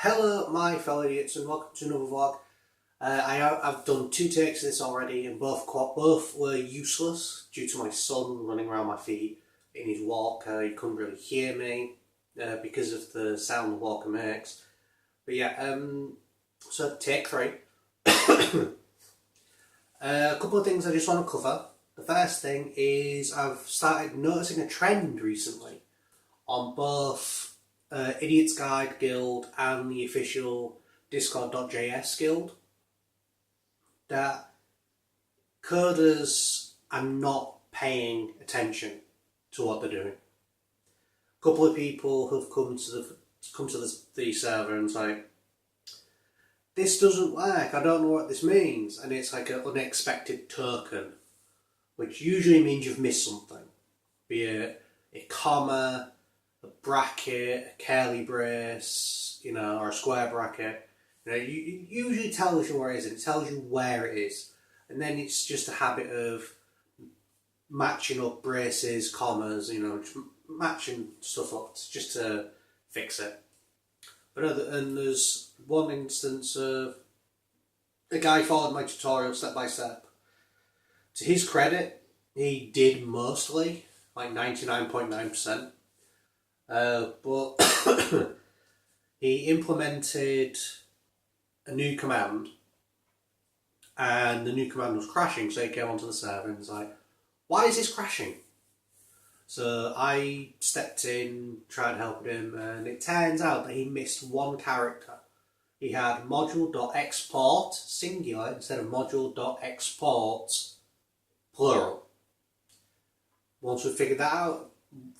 Hello my fellow idiots and welcome to another vlog. I've done 2 takes of this already and both were useless due to my son running around my feet in his walker. He couldn't really hear me because of the sound the walker makes. But yeah, so take 3. A couple of things I just want to cover. The first thing is I've started noticing a trend recently on both Idiot's Guide Guild and the official Discord.js guild that coders are not paying attention to what they're doing. A couple of people have come to the server and say, this doesn't work, I don't know what this means, and it's like an unexpected token, which usually means you've missed something, be it a comma, a bracket, a curly brace, or a square bracket. It usually tells you where it is, and it tells you where it is, and then it's just a habit of matching up braces, commas, just matching stuff up just to fix it. And there's one instance of a guy followed my tutorial step by step. To his credit, he did mostly, like 99.9%. But he implemented a new command, and the new command was crashing, so he came onto the server and was like, why is this crashing? So I stepped in, tried helping him, and it turns out that he missed one character. He had module.export singular instead of module.export plural. Once we figured that out,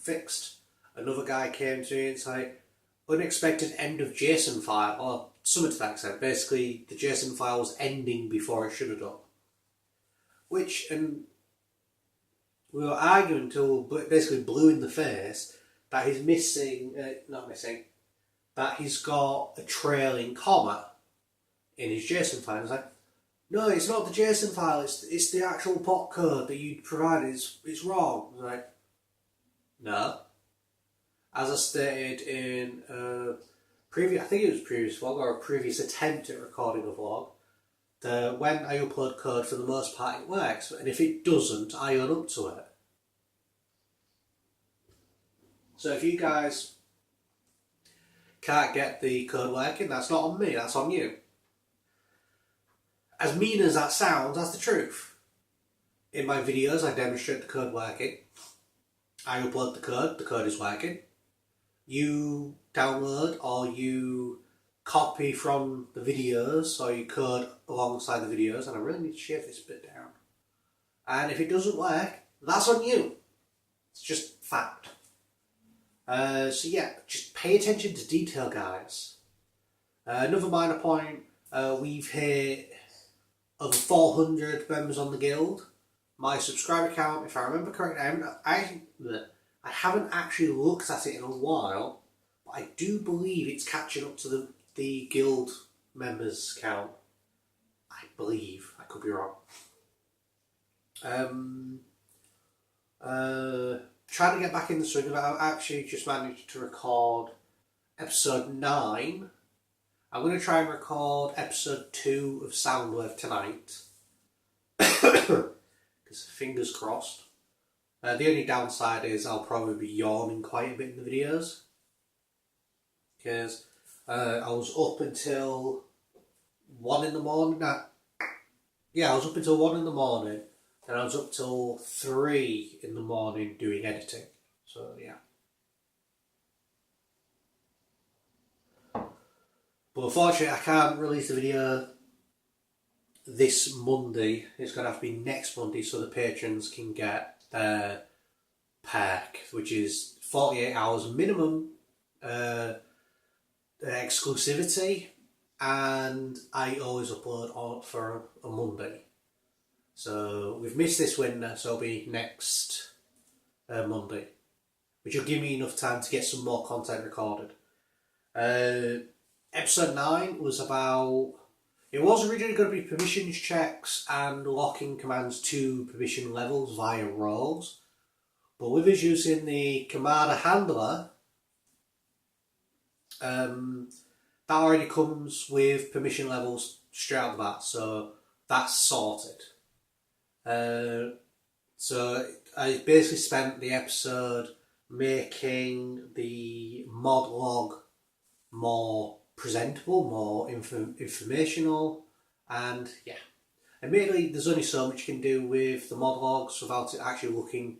fixed, another guy came to me and said, unexpected end of JSON file, or something to that extent. Basically, the JSON file was ending before it should have done. And we were arguing until basically blue in the face that he's that he's got a trailing comma in his JSON file. I was like, no, it's not the JSON file, it's the actual pot code that you provided, it's wrong. I was like, no. As I stated in I think it was a previous vlog or a previous attempt at recording a vlog, that when I upload code, for the most part it works, and if it doesn't, I own up to it. So if you guys can't get the code working, that's not on me, that's on you. As mean as that sounds, that's the truth. In my videos I demonstrate the code working. I upload the code is working. You download or you copy from the videos or you code alongside the videos, and I really need to shave this bit down. And if it doesn't work, that's on you. It's just fact. So yeah, just pay attention to detail, guys. Another minor point, we've hit over 400 members on the guild. My subscriber count, if I remember correctly, I haven't actually looked at it in a while, but I do believe it's catching up to the guild members count. I believe, I could be wrong. Trying to get back in the swing of it. I've actually just managed to record episode 9. I'm going to try and record episode 2 of Soundwave tonight. Because fingers crossed. The only downside is I'll probably be yawning quite a bit in the videos. Because I was up until 1 in the morning. I was up until 1 in the morning. And I was up till 3 in the morning doing editing. So yeah. But unfortunately I can't release the video this Monday. It's going to have to be next Monday so the patrons can get their perk, which is 48 hours minimum exclusivity, and I always upload for a Monday. So we've missed this window, so it'll be next Monday, which will give me enough time to get some more content recorded. Episode 9 was about... It was originally going to be permissions checks and locking commands to permission levels via roles, but with us using the Command handler, that already comes with permission levels straight out the bat, so that's sorted. So I basically spent the episode making the mod log more presentable, more informational, and yeah. Admittedly, there's only so much you can do with the mod logs without it actually looking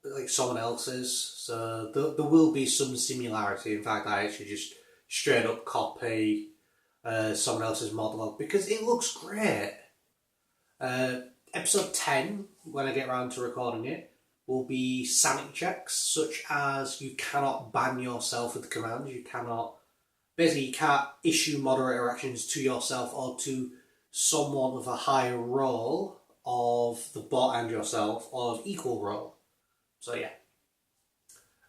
like someone else's. So there will be some similarity. In fact, I actually just straight up copy someone else's mod log because it looks great. Episode 10, when I get around to recording it, will be sanity checks, such as you cannot ban yourself with the commands. You can't issue moderator actions to yourself or to someone of a higher role of the bot and yourself, or of equal role. So yeah.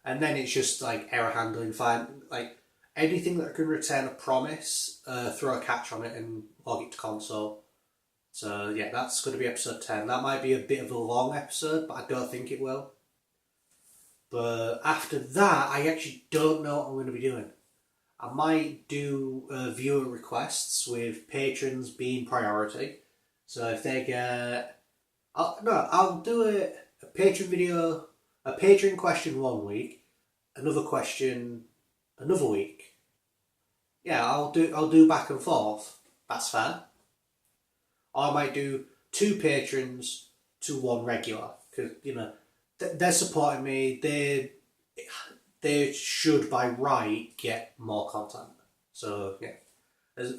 And then it's just like error handling, fine, like anything that can return a promise, throw a catch on it and log it to console. So yeah, that's going to be episode 10. That might be a bit of a long episode, but I don't think it will. But after that, I actually don't know what I'm going to be doing. I might do viewer requests with patrons being priority. So if they get... I'll do a patron video, a patron question one week, another question another week. Yeah, I'll do back and forth. That's fair. Or I might do 2 patrons to 1 regular. Because, you know, they're supporting me. They should, by right, get more content. So, yeah. As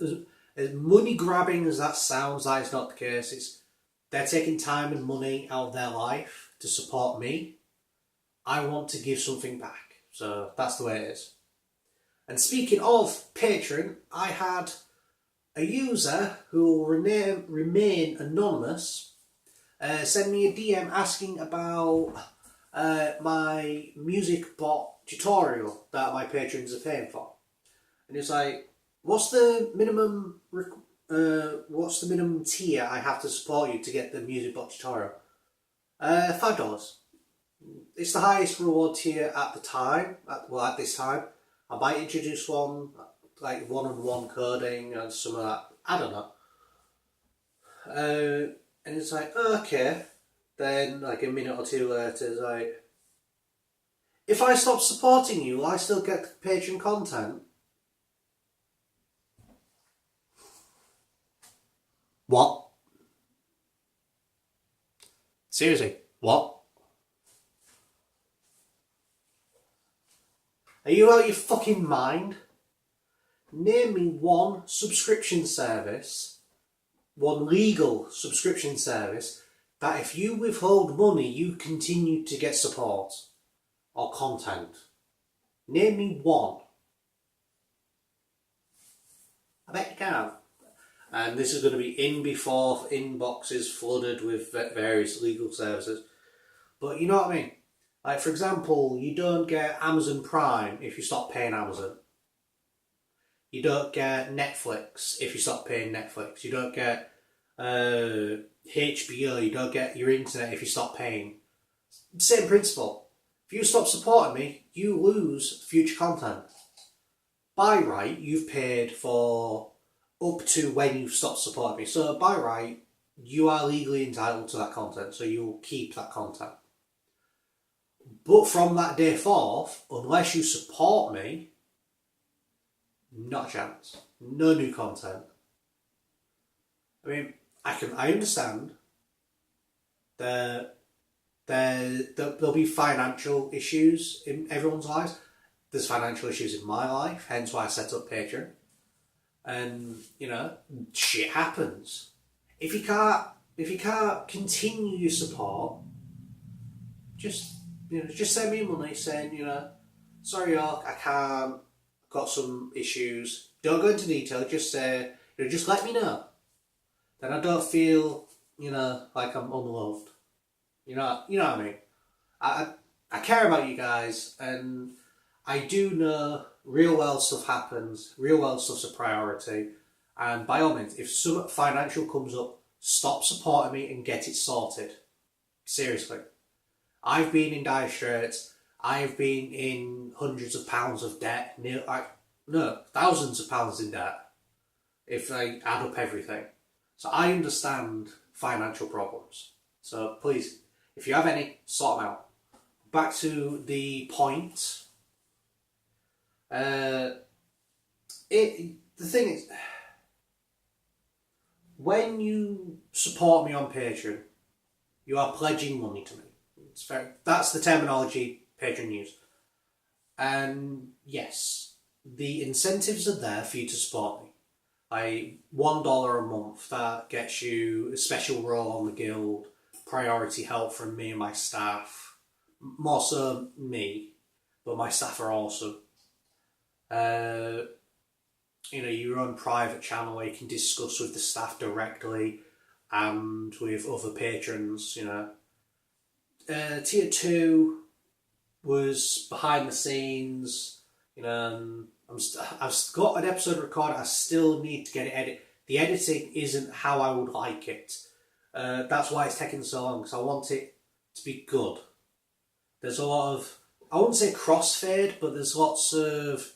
money grabbing as that sounds, that is not the case. They're taking time and money out of their life to support me. I want to give something back. So, that's the way it is. And speaking of Patreon, I had a user who will remain anonymous send me a DM asking about my music bot tutorial that my patrons are paying for, and it's like, what's the minimum tier I have to support you to get the music bot tutorial? $5. It's the highest reward tier at the time. At this time, I might introduce one like one-on-one coding and some of that. I don't know. And it's like, okay. Then like a minute or two later, it's like, if I stop supporting you, will I still get Patreon content? What? Seriously, what? Are you out of your fucking mind? Name me one subscription service, one legal subscription service, that if you withhold money, you continue to get support or content. Name me one. I bet you can. And this is going to be in before inboxes flooded with various legal services. But you know what I mean? Like, for example, you don't get Amazon Prime if you stop paying Amazon. You don't get Netflix if you stop paying Netflix. You don't get HBO. You don't get your internet if you stop paying. Same principle. If you stop supporting me, you lose future content. By right, you've paid for up to when you've stopped supporting me. So by right, you are legally entitled to that content. So you'll keep that content. But from that day forth, unless you support me, not a chance. No new content. I mean, I understand that there'll be financial issues in everyone's lives. There's financial issues in my life, hence why I set up Patreon. And, you know, shit happens. If you can't continue your support, just send me money saying, sorry, York, I can't, I've got some issues. Don't go into detail, just say, just let me know. Then I don't feel, like I'm unloved. You know what I mean? I care about you guys, and I do know real world stuff happens, real world stuff's a priority, and by all means, if some financial comes up, stop supporting me and get it sorted. Seriously. I've been in dire straits. I've been in hundreds of pounds of debt. no, thousands of pounds in debt if I add up everything. So I understand financial problems. So please, if you have any, sort them out. Back to the point. The thing is, when you support me on Patreon, you are pledging money to me. That's the terminology Patreon use. And yes, the incentives are there for you to support me. Like $1 a month, that gets you a special role on the guild, priority help from me and my staff. More so me, but my staff are awesome. You run private channel where you can discuss with the staff directly and with other patrons, Tier 2 was behind the scenes, I've got an episode recorded, I still need to get it edited. The editing isn't how I would like it. That's why it's taking so long, because I want it to be good. There's a lot of, I wouldn't say crossfade, but there's lots of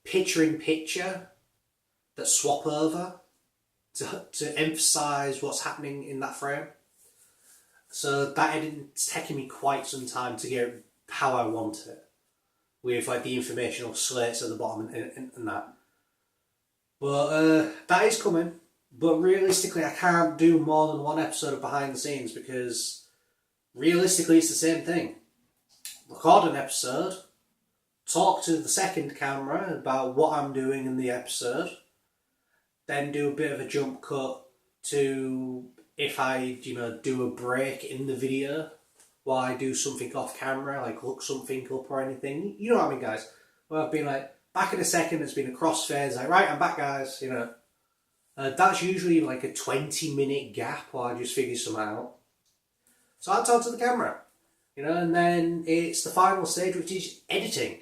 picture-in-picture that swap over to emphasise what's happening in that frame. So that editing's taking me quite some time to get how I want it, with like the informational slates at the bottom and that. But that is coming. But realistically, I can't do more than one episode of behind the scenes because realistically, it's the same thing. Record an episode, talk to the second camera about what I'm doing in the episode, then do a bit of a jump cut to if I, do a break in the video while I do something off camera, like look something up or anything. You know what I mean, guys? Well, I've been like, back in a second, it's been a crossfade, like, right, I'm back, guys, That's usually like a 20-minute gap while I just figure something out. So I talk to the camera, and then it's the final stage, which is editing.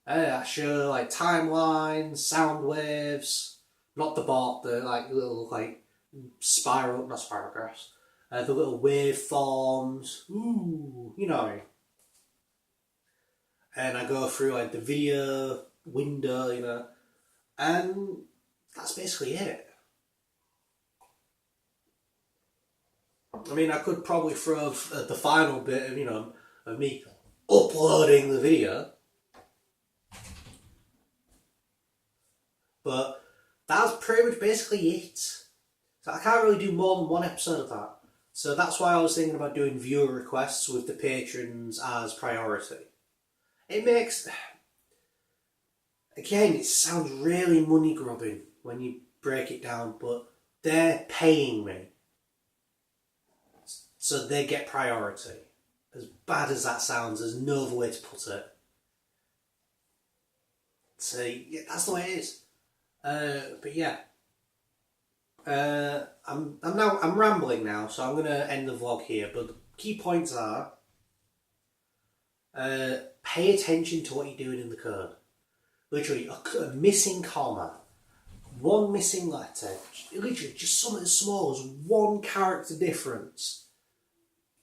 I show like timelines, sound waves, not the bot, the like little like not spiral graphs, the little waveforms. Ooh, you know what I mean. And I go through like the video window, and that's basically it. I mean, I could probably throw the final bit of, of me uploading the video. But that's pretty much basically it. So I can't really do more than one episode of that. So that's why I was thinking about doing viewer requests with the patrons as priority. It makes... Again, it sounds really money grubbing when you break it down, but they're paying me. So they get priority. As bad as that sounds, there's no other way to put it. So yeah, that's the way it is. But yeah. I'm rambling now, so I'm gonna end the vlog here. But the key points are pay attention to what you're doing in the code. Literally, a missing comma, one missing letter, literally just something as small as one character difference,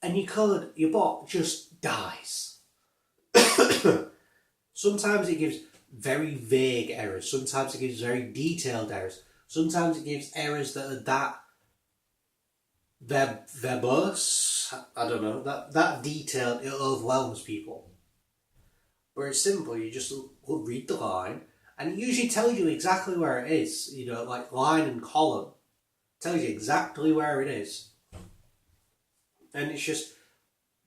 and your bot just dies. Sometimes it gives very vague errors, sometimes it gives very detailed errors, sometimes it gives errors that are verbose, I don't know, that detailed, it overwhelms people. Where it's simple, you just read the line, and it usually tells you exactly where it is, like line and column. It tells you exactly where it is. And it's just,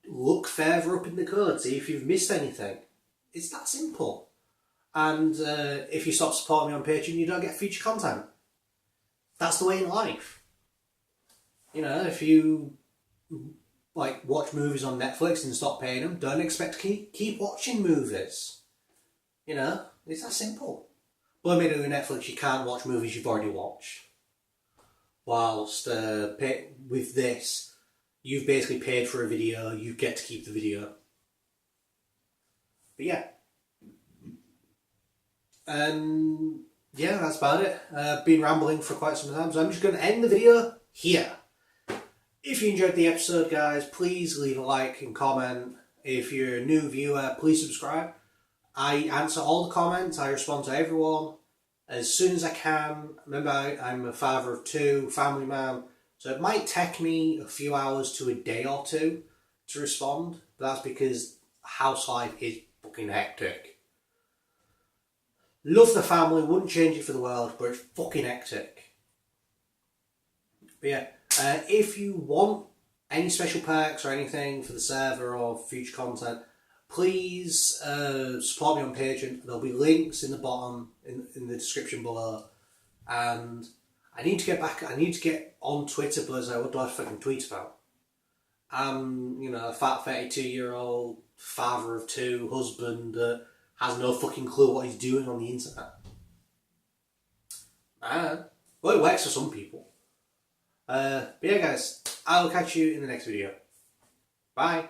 look further up in the code, see if you've missed anything. It's that simple. And if you stop supporting me on Patreon, you don't get future content. That's the way in life. If you watch movies on Netflix and stop paying them, don't expect to keep watching movies. It's that simple. But I mean, with Netflix, you can't watch movies you've already watched. Whilst with this, you've basically paid for a video, you get to keep the video. But yeah. Yeah, that's about it. I've been rambling for quite some time, so I'm just going to end the video here. If you enjoyed the episode, guys, please leave a like and comment. If you're a new viewer, please subscribe. I answer all the comments, I respond to everyone as soon as I can. Remember, I'm a father of two, family man, so it might take me a few hours to a day or two to respond, but that's because house life is fucking hectic. Love the family, wouldn't change it for the world, but it's fucking hectic. But yeah, if you want any special perks or anything for the server or future content, please support me on Patreon. There'll be links in the bottom, in the description below. And I need to get back, I need to get on Twitter, but what do I fucking tweet about? I'm, a fat 32-year-old father of two, husband that has no fucking clue what he's doing on the internet. Well, it works for some people. But yeah, guys, I'll catch you in the next video. Bye.